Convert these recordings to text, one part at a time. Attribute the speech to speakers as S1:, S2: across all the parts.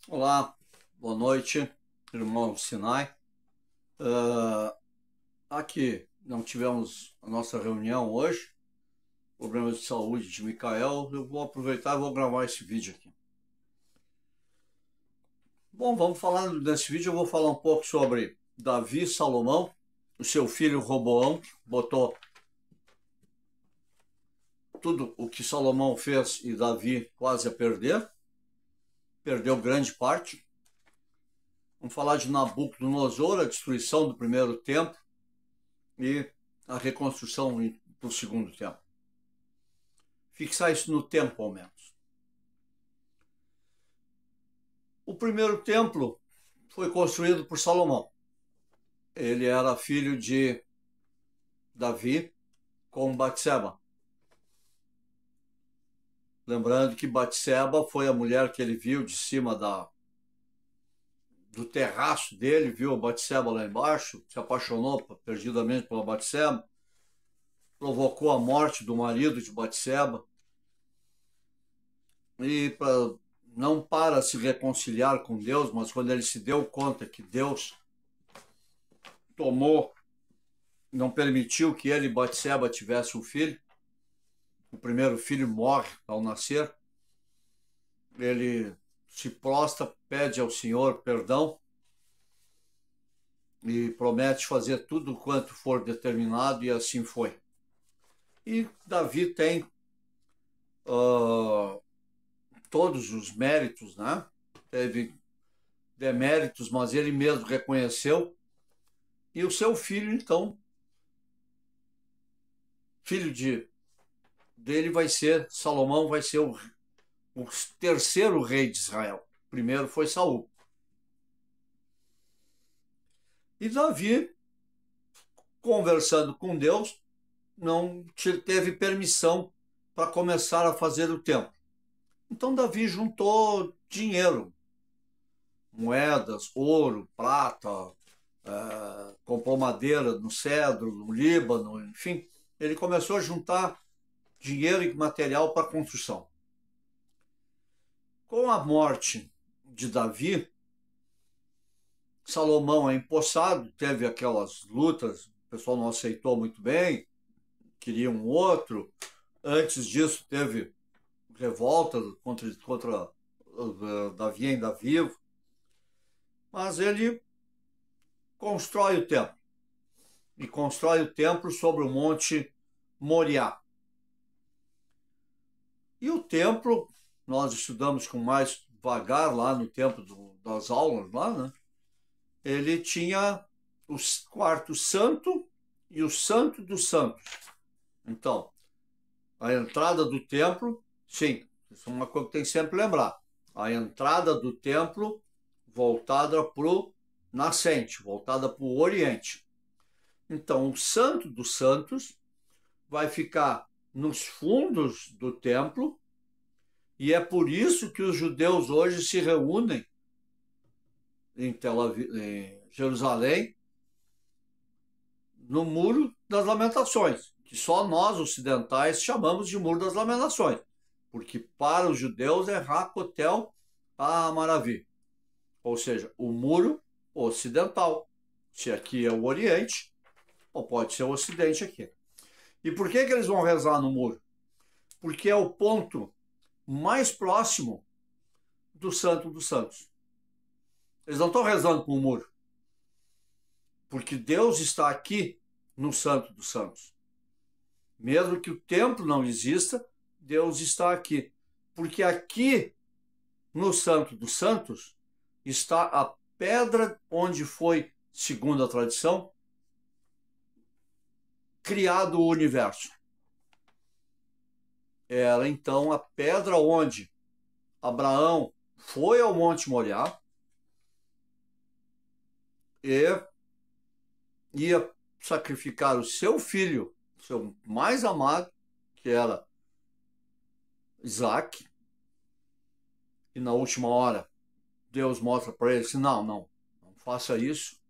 S1: Olá, boa noite, irmão Sinai. Aqui não tivemos a nossa reunião hoje, problemas de saúde de Micael. Eu vou aproveitar e vou gravar esse vídeo aqui. Bom, vamos falar nesse vídeo. Eu vou falar um pouco sobre Davi e Salomão, o seu filho Roboão, que botou tudo o que Salomão fez e Davi quase a perder, perdeu grande parte. Vamos falar de Nabucodonosor, a destruição do primeiro templo e a reconstrução do segundo templo. Fixar isso no tempo, ao menos. O primeiro templo foi construído por Salomão. Ele era filho de Davi com Batseba. Lembrando que Batseba foi a mulher que ele viu de cima do terraço dele, viu a Batseba lá embaixo, se apaixonou perdidamente pela Batseba, provocou a morte do marido de Batseba, e não para se reconciliar com Deus, mas quando ele se deu conta que Deus não permitiu que ele e Batseba tivessem um filho, o primeiro filho morre ao nascer, ele se prostra, pede ao Senhor perdão e promete fazer tudo quanto for determinado, e assim foi. E Davi tem todos os méritos, né? Teve deméritos, mas ele mesmo reconheceu. E o seu filho, então, filho dele vai ser, Salomão vai ser o terceiro rei de Israel. O primeiro foi Saul. E Davi, conversando com Deus, não teve permissão para começar a fazer o templo. Então Davi juntou dinheiro, moedas, ouro, prata, comprou madeira no cedro, no Líbano, enfim. Ele começou a juntar dinheiro e material para a construção. Com a morte de Davi, Salomão é empossado, teve aquelas lutas, o pessoal não aceitou muito bem, queria um outro. Antes disso, teve revolta contra Davi ainda vivo. Mas ele constrói o templo. E constrói o templo sobre o Monte Moriá. E o templo, nós estudamos com mais vagar lá no tempo das aulas, lá, né? Ele tinha o quarto santo e o santo dos santos. Então, a entrada do templo, sim, isso é uma coisa que tem que sempre lembrar. A entrada do templo voltada para o nascente, voltada para o oriente. Então, o santo dos santos vai ficar nos fundos do templo, e é por isso que os judeus hoje se reúnem em Jerusalém, no Muro das Lamentações, que só nós ocidentais chamamos de Muro das Lamentações, porque para os judeus é Hakotel HaMaravi, ou seja, o muro ocidental. Se aqui é o Oriente, ou pode ser o Ocidente aqui. E por que eles vão rezar no muro? Porque é o ponto mais próximo do Santo dos Santos. Eles não estão rezando com o muro, porque Deus está aqui no Santo dos Santos. Mesmo que o templo não exista, Deus está aqui. Porque aqui, no Santo dos Santos, está a pedra onde foi, segundo a tradição, criado o universo. Era então a pedra onde Abraão foi ao Monte Moriá e ia sacrificar o seu filho, seu mais amado, que era Isaac, e na última hora Deus mostra para ele assim, não faça isso.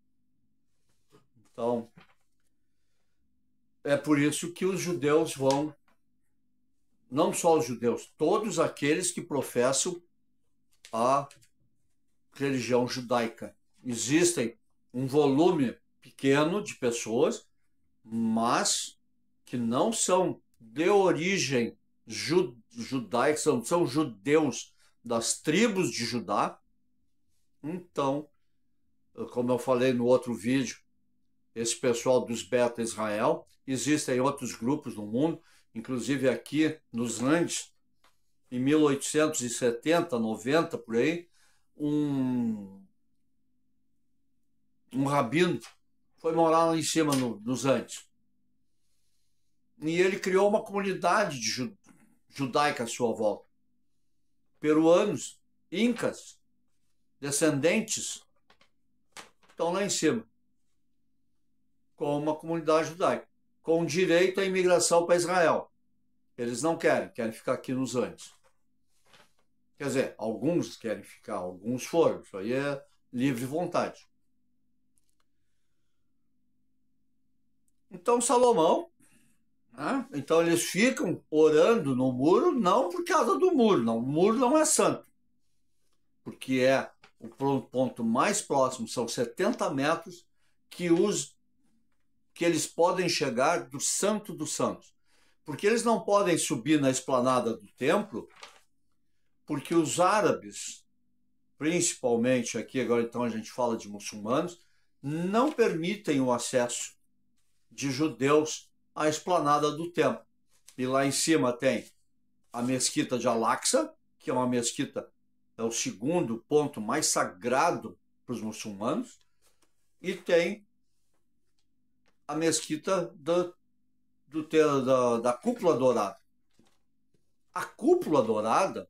S1: Então, é por isso que os judeus vão, não só os judeus, todos aqueles que professam a religião judaica. Existem um volume pequeno de pessoas, mas que não são de origem judaica, são judeus das tribos de Judá. Então, como eu falei no outro vídeo, esse pessoal dos Beta Israel, existem outros grupos no mundo, inclusive aqui nos Andes, em 1870, 90, por aí, um rabino foi morar lá em cima nos Andes. E ele criou uma comunidade judaica à sua volta. Peruanos, incas, descendentes, estão lá em cima, com uma comunidade judaica, com direito à imigração para Israel. Eles não querem ficar aqui nos Andes. Quer dizer, alguns querem ficar, alguns foram. Isso aí é livre vontade. Então, Salomão, né? Então eles ficam orando no muro, não por causa do muro, não. O muro não é santo, porque é o ponto mais próximo, são 70 metros, que eles podem chegar do Santo dos Santos. Porque eles não podem subir na esplanada do templo, porque os árabes, principalmente aqui, agora então a gente fala de muçulmanos, não permitem o acesso de judeus à esplanada do templo. E lá em cima tem a mesquita de Al-Aqsa, que é uma mesquita, é o segundo ponto mais sagrado para os muçulmanos, e tem a mesquita da Cúpula Dourada. A Cúpula Dourada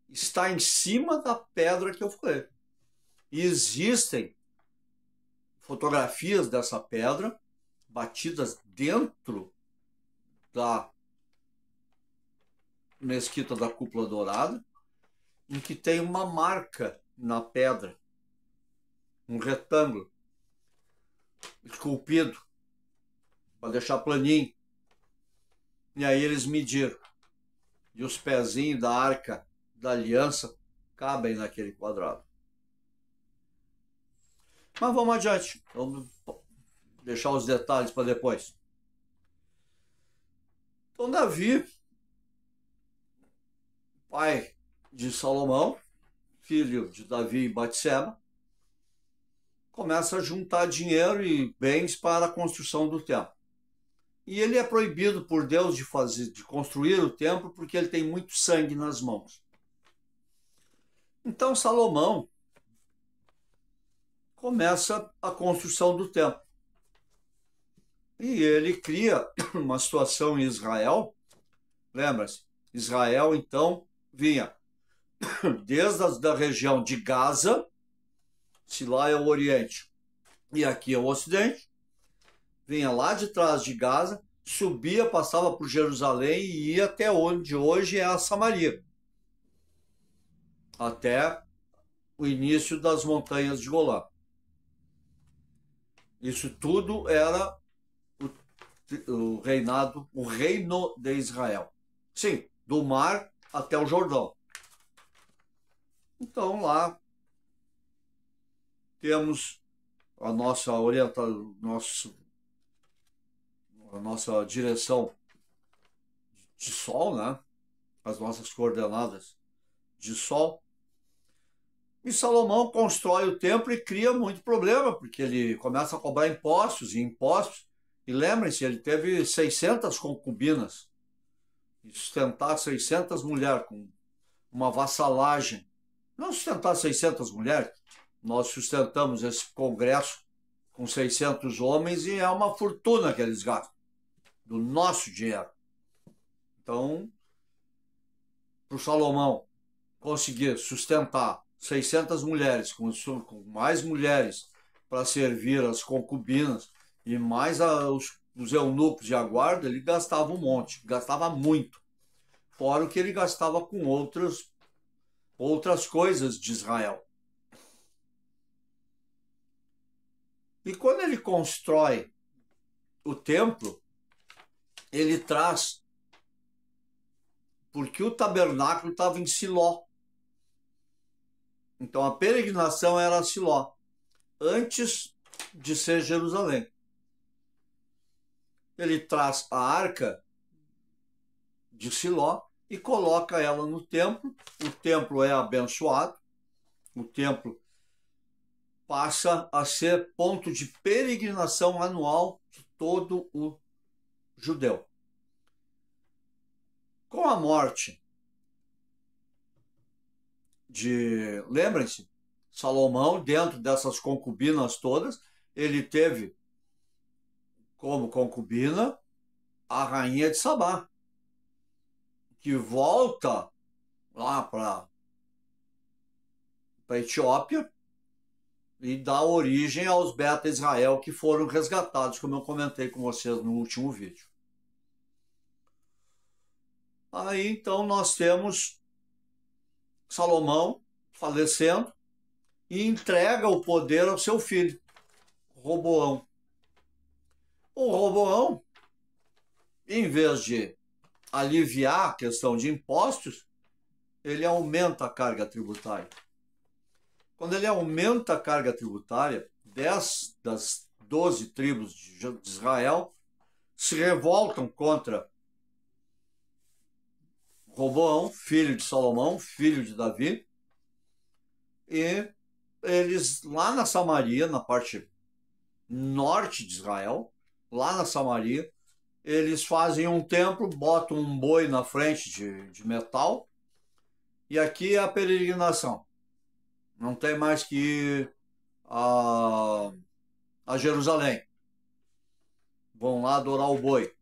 S1: está em cima da pedra que eu falei. E existem fotografias dessa pedra batidas dentro da mesquita da Cúpula Dourada, em que tem uma marca na pedra, um retângulo esculpido para deixar planinho. E aí eles mediram. E os pezinhos da Arca da Aliança cabem naquele quadrado. Mas vamos adiante. Vamos deixar os detalhes para depois. Então Davi, pai de Salomão, filho de Davi e Batseba, começa a juntar dinheiro e bens para a construção do templo. E ele é proibido por Deus de construir o templo porque ele tem muito sangue nas mãos. Então Salomão começa a construção do templo. E ele cria uma situação em Israel. Lembra-se? Israel, então, vinha desde a região de Gaza, se lá é o Oriente e aqui é o Ocidente, vinha lá de trás de Gaza, subia, passava por Jerusalém e ia até onde hoje é a Samaria, até o início das montanhas de Golã. Isso tudo era o reino de Israel. Sim, do mar até o Jordão. Então lá temos a nossa direção de sol, né? As nossas coordenadas de sol. E Salomão constrói o templo e cria muito problema, porque ele começa a cobrar impostos e impostos. E lembrem-se, ele teve 600 concubinas. E sustentar 600 mulheres com uma vassalagem. Não sustentar 600 mulheres, nós sustentamos esse congresso com 600 homens e é uma fortuna que eles gastam, do nosso dinheiro. Então, para o Salomão conseguir sustentar 600 mulheres, com mais mulheres para servir as concubinas e mais os eunucos de aguarda, ele gastava um monte, gastava muito. Fora o que ele gastava com outras coisas de Israel. E quando ele constrói o templo, ele traz, porque o tabernáculo estava em Siló. Então a peregrinação era a Siló, antes de ser Jerusalém. Ele traz a arca de Siló e coloca ela no templo. O templo é abençoado, o templo passa a ser ponto de peregrinação anual de todo o judeu. Com a morte de, lembrem-se, Salomão, dentro dessas concubinas todas, ele teve como concubina a rainha de Sabá, que volta lá para a Etiópia e dá origem aos Beta Israel, que foram resgatados, como eu comentei com vocês no último vídeo. Aí então nós temos Salomão falecendo e entrega o poder ao seu filho, Roboão. O Roboão, em vez de aliviar a questão de impostos, ele aumenta a carga tributária. Quando ele aumenta a carga tributária, 10 das 12 tribos de Israel se revoltam contra Roboão, filho de Salomão, filho de Davi, e eles lá na Samaria, na parte norte de Israel, lá na Samaria, eles fazem um templo, botam um boi na frente de metal, e aqui é a peregrinação. Não tem mais que ir a Jerusalém. Vão lá adorar o boi.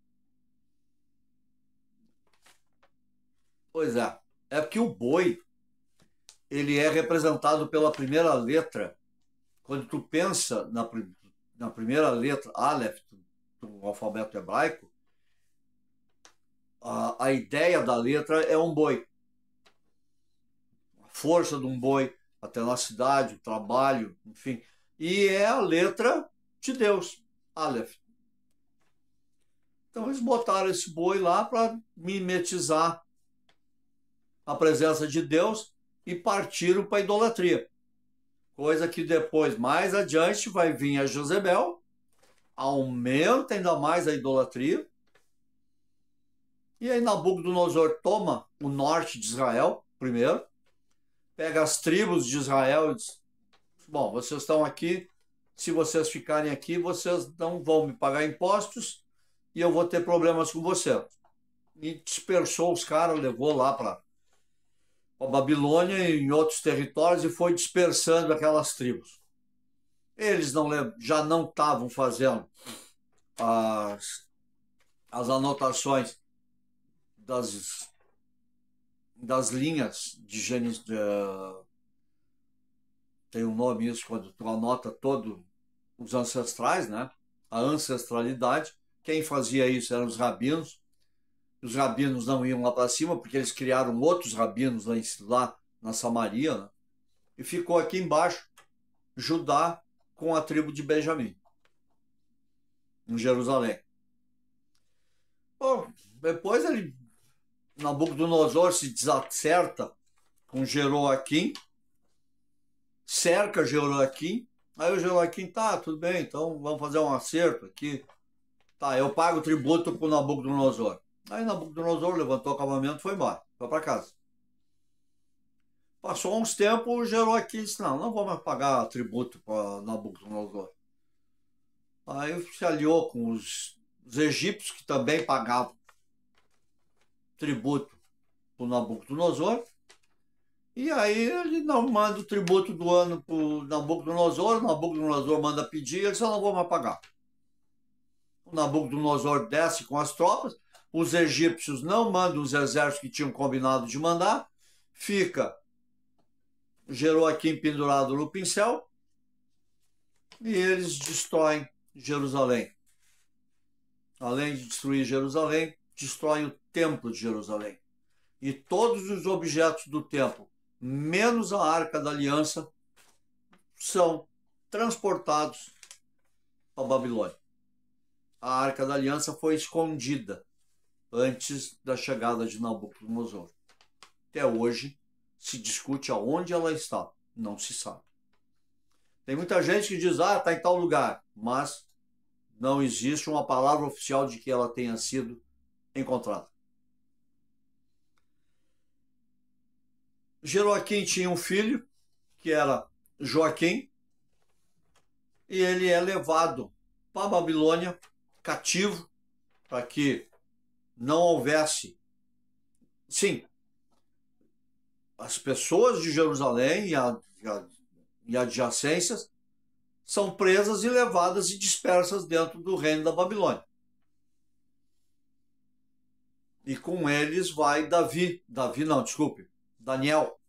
S1: Pois é. É porque o boi, ele é representado pela primeira letra. Quando tu pensa na primeira letra, Aleph, do alfabeto hebraico, a ideia da letra é um boi. A força de um boi, a tenacidade, o trabalho, enfim. E é a letra de Deus, Aleph. Então eles botaram esse boi lá para mimetizar a presença de Deus e partiram para a idolatria. Coisa que depois, mais adiante, vai vir a Jezebel, aumenta ainda mais a idolatria, e aí Nabucodonosor toma o norte de Israel primeiro, pega as tribos de Israel e diz: bom, vocês estão aqui, se vocês ficarem aqui, vocês não vão me pagar impostos e eu vou ter problemas com vocês. E dispersou os caras, levou lá para a Babilônia e em outros territórios e foi dispersando aquelas tribos. Eles já não estavam fazendo as anotações das linhas de Gênesis. Tem um nome isso, quando tu anota todos os ancestrais, né? A ancestralidade. Quem fazia isso eram os rabinos. Os rabinos não iam lá para cima, porque eles criaram outros rabinos lá na Samaria, né? E ficou aqui embaixo Judá com a tribo de Benjamim, em Jerusalém. Bom, depois Nabucodonosor se desacerta com Jeroaquim, cerca Jeroaquim, aí o Jeroaquim, tá, tudo bem, então vamos fazer um acerto aqui. Tá, eu pago tributo para o Nabucodonosor. Aí Nabucodonosor levantou o acampamento e foi embora, foi para casa. Passou uns tempos, o Jeroaquim disse: não vamos pagar tributo para Nabucodonosor. Aí se aliou com os egípcios, que também pagavam tributo para o Nabucodonosor. E aí ele não manda o tributo do ano para o Nabucodonosor manda pedir, ele só não vou mais pagar. O Nabucodonosor desce com as tropas, os egípcios não mandam os exércitos que tinham combinado de mandar, fica Jeroaquim pendurado no pincel e eles destroem Jerusalém. Além de destruir Jerusalém, destroem o templo de Jerusalém. E todos os objetos do templo, menos a Arca da Aliança, são transportados para a Babilônia. A Arca da Aliança foi escondida antes da chegada de Nabucodonosor. Até hoje se discute aonde ela está. Não se sabe. Tem muita gente que diz, está em tal lugar, mas não existe uma palavra oficial de que ela tenha sido encontrada. Jeroaquim tinha um filho, que era Joaquim, e ele é levado para a Babilônia, cativo, para que não houvesse... Sim, as pessoas de Jerusalém e adjacências são presas e levadas e dispersas dentro do reino da Babilônia. E com eles vai Daniel,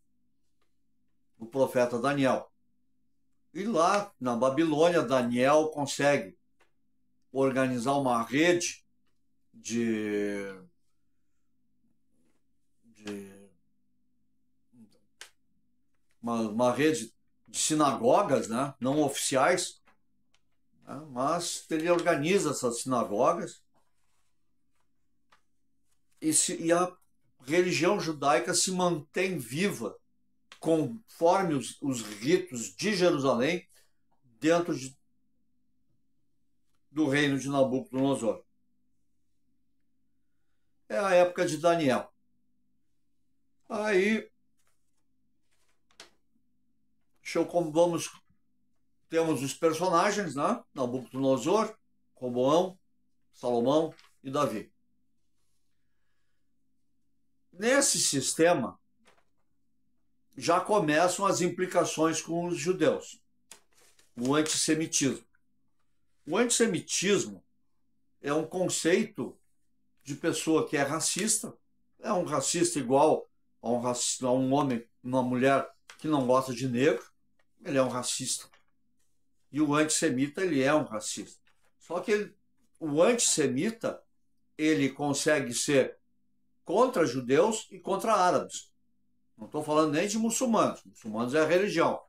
S1: o profeta Daniel. E lá na Babilônia, Daniel consegue organizar uma rede uma rede de sinagogas, né? Não oficiais, né? Mas ele organiza essas sinagogas e a religião judaica se mantém viva conforme os ritos de Jerusalém dentro do reino de Nabucodonosor. É a época de Daniel. Aí, temos os personagens, né? Nabucodonosor, Roboão, Salomão e Davi. Nesse sistema, já começam as implicações com os judeus. O antissemitismo. O antissemitismo é um conceito de pessoa que é racista, é um racista igual a um homem, uma mulher que não gosta de negro, ele é um racista. E o antissemita, ele é um racista. Só que o antissemita, ele consegue ser contra judeus e contra árabes. Não estou falando nem de muçulmanos. Muçulmanos é a religião.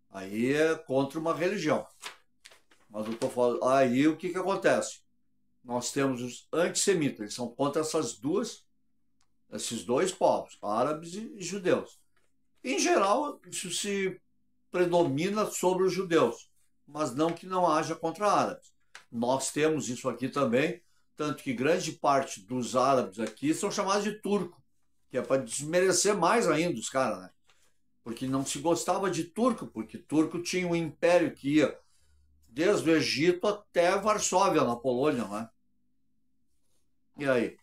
S1: Aí é contra uma religião. Mas eu estou falando... Aí o que acontece? Nós temos os antissemitas. Eles são contra esses dois povos, árabes e judeus. Em geral, isso se predomina sobre os judeus. Mas não que não haja contra árabes. Nós temos isso aqui também. Tanto que grande parte dos árabes aqui são chamados de turco. Que é para desmerecer mais ainda os caras, né? Porque não se gostava de turco, porque turco tinha um império que ia desde o Egito até Varsóvia, na Polônia, né? E aí?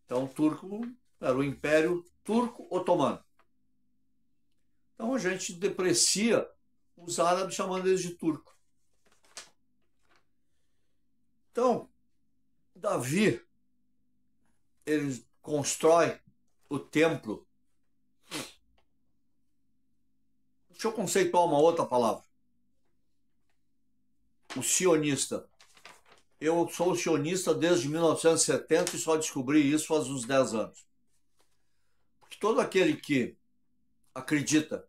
S1: Então, turco era o Império Turco-Otomano. Então, a gente deprecia os árabes chamando eles de turco. Então, Davi, ele constrói o templo. Deixa eu conceituar uma outra palavra. O sionista. Eu sou sionista desde 1970 e só descobri isso faz uns 10 anos. Porque todo aquele que acredita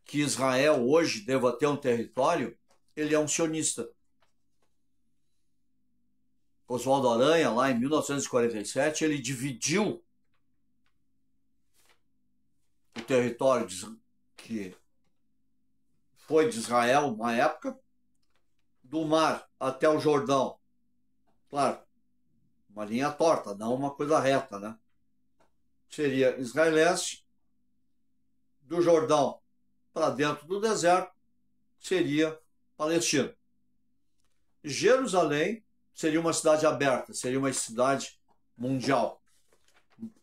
S1: que Israel hoje deva ter um território, ele é um sionista. Oswaldo Aranha, lá em 1947, ele dividiu o território que foi de Israel, uma época, do mar até o Jordão. Claro, uma linha torta, não uma coisa reta, né? Seria israelense, do Jordão para dentro do deserto, seria palestino. Jerusalém seria uma cidade aberta, seria uma cidade mundial,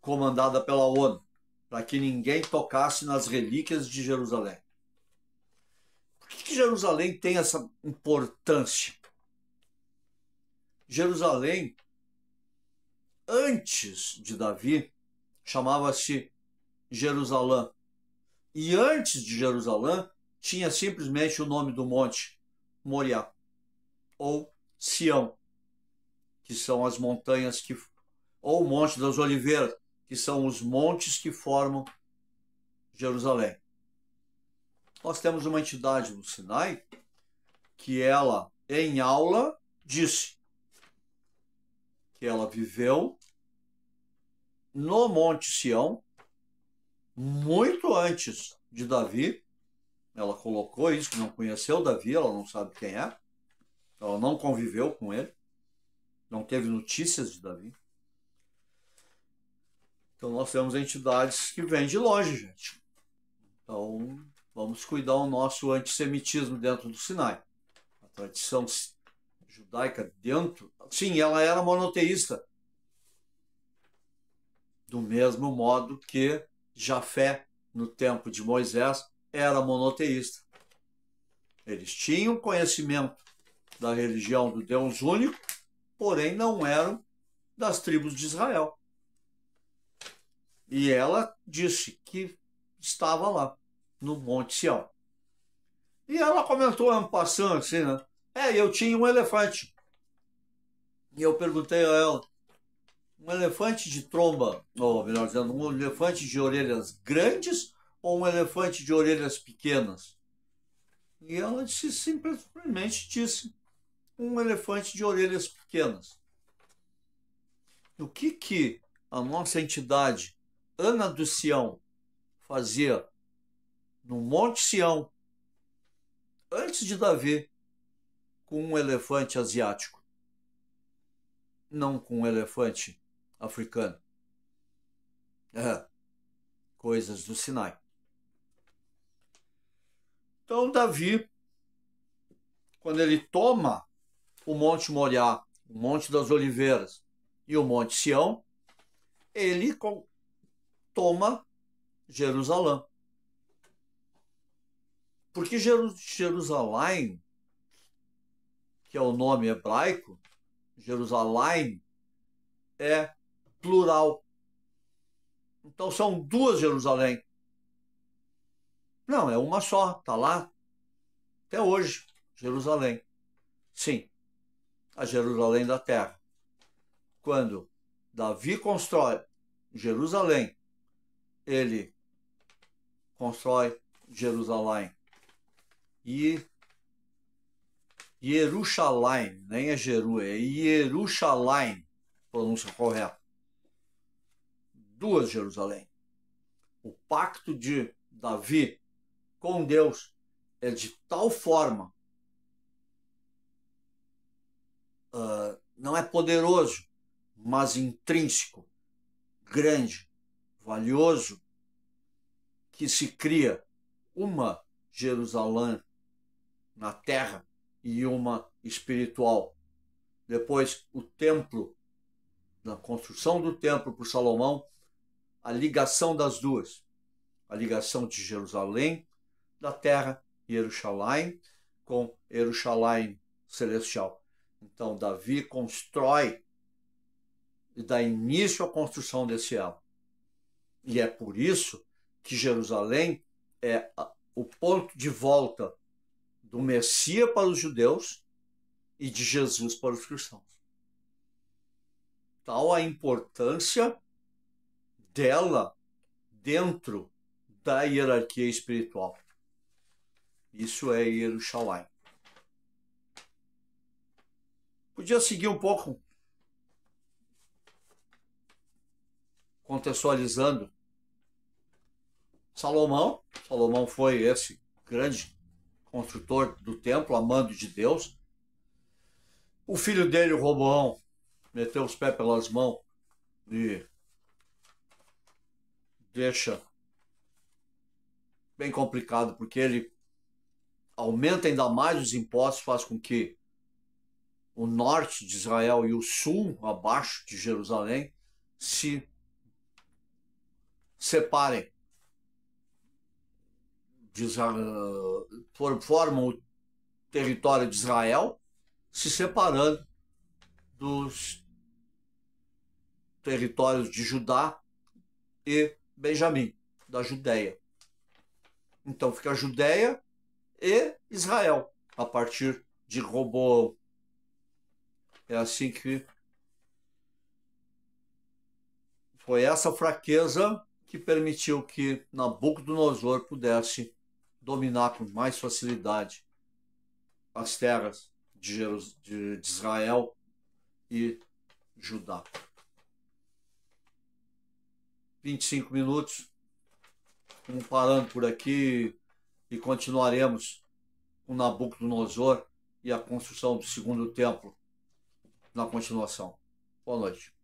S1: comandada pela ONU, para que ninguém tocasse nas relíquias de Jerusalém. Por que Jerusalém tem essa importância? Jerusalém, antes de Davi, chamava-se Jerusalém. E antes de Jerusalém, tinha simplesmente o nome do monte, Moriá, ou Sião, que são as montanhas ou o Monte das Oliveiras, que são os montes que formam Jerusalém. Nós temos uma entidade no Sinai que ela, em aula, disse que ela viveu no Monte Sião muito antes de Davi Ela colocou isso, que não conheceu Davi, ela não sabe quem é, ela não conviveu com ele, não teve notícias de Davi. Então nós temos entidades que vêm de longe, gente. Então vamos cuidar o nosso antissemitismo dentro do Sinai. A tradição judaica dentro... Sim, ela era monoteísta. Do mesmo modo que Jafé, no tempo de Moisés, era monoteísta. Eles tinham conhecimento da religião do Deus único, porém não eram das tribos de Israel. E ela disse que estava lá, no Monte Sião. E ela comentou, passando assim, né? Eu tinha um elefante. E eu perguntei a ela, um elefante de tromba, ou melhor dizendo, um elefante de orelhas grandes ou um elefante de orelhas pequenas? E ela disse, simplesmente disse, um elefante de orelhas pequenas. O que a nossa entidade, Ana do Sião, fazia no Monte Sião, antes de Davi, com um elefante asiático? Não com um elefante africano. Coisas do Sinai. Então, Davi, quando ele toma o Monte Moriá, o Monte das Oliveiras e o Monte Sião, ele toma Jerusalém. Porque Jerusalém, que é o nome hebraico, Jerusalém é plural. Então são duas Jerusalém. Não, é uma só, está lá até hoje, Jerusalém. Sim, a Jerusalém da terra. Quando Davi constrói Jerusalém, ele constrói Jerusalém. E Jerusalém, nem é Jeru, é Jerusalém, pronúncia correta. Duas Jerusalém. O pacto de Davi com Deus é de tal forma, não é poderoso, mas intrínseco, grande, valioso, que se cria uma Jerusalém na terra e uma espiritual. Depois, o templo, na construção do templo por Salomão, a ligação das duas, a ligação de Jerusalém da terra, Jerusalém, com Jerusalém celestial. Então, Davi constrói e dá início à construção desse elo. E é por isso que Jerusalém é o ponto de volta do Messias para os judeus e de Jesus para os cristãos. Tal a importância dela dentro da hierarquia espiritual. Isso é Jerusalém. Podia seguir um pouco contextualizando. Salomão foi esse grande construtor do templo, amando de Deus. O filho dele, o Roboão, meteu os pés pelas mãos e deixa bem complicado, porque ele aumenta ainda mais os impostos, faz com que o norte de Israel e o sul, abaixo de Jerusalém, se separem. Formam o território de Israel, se separando dos territórios de Judá e Benjamim, da Judéia. Então fica a Judéia e Israel, a partir de Roboão. É assim que foi essa fraqueza que permitiu que Nabucodonosor pudesse dominar com mais facilidade as terras de Israel e Judá. 25 minutos. Vamos parando por aqui. e continuaremos com Nabucodonosor e a construção do segundo templo na continuação. Boa noite.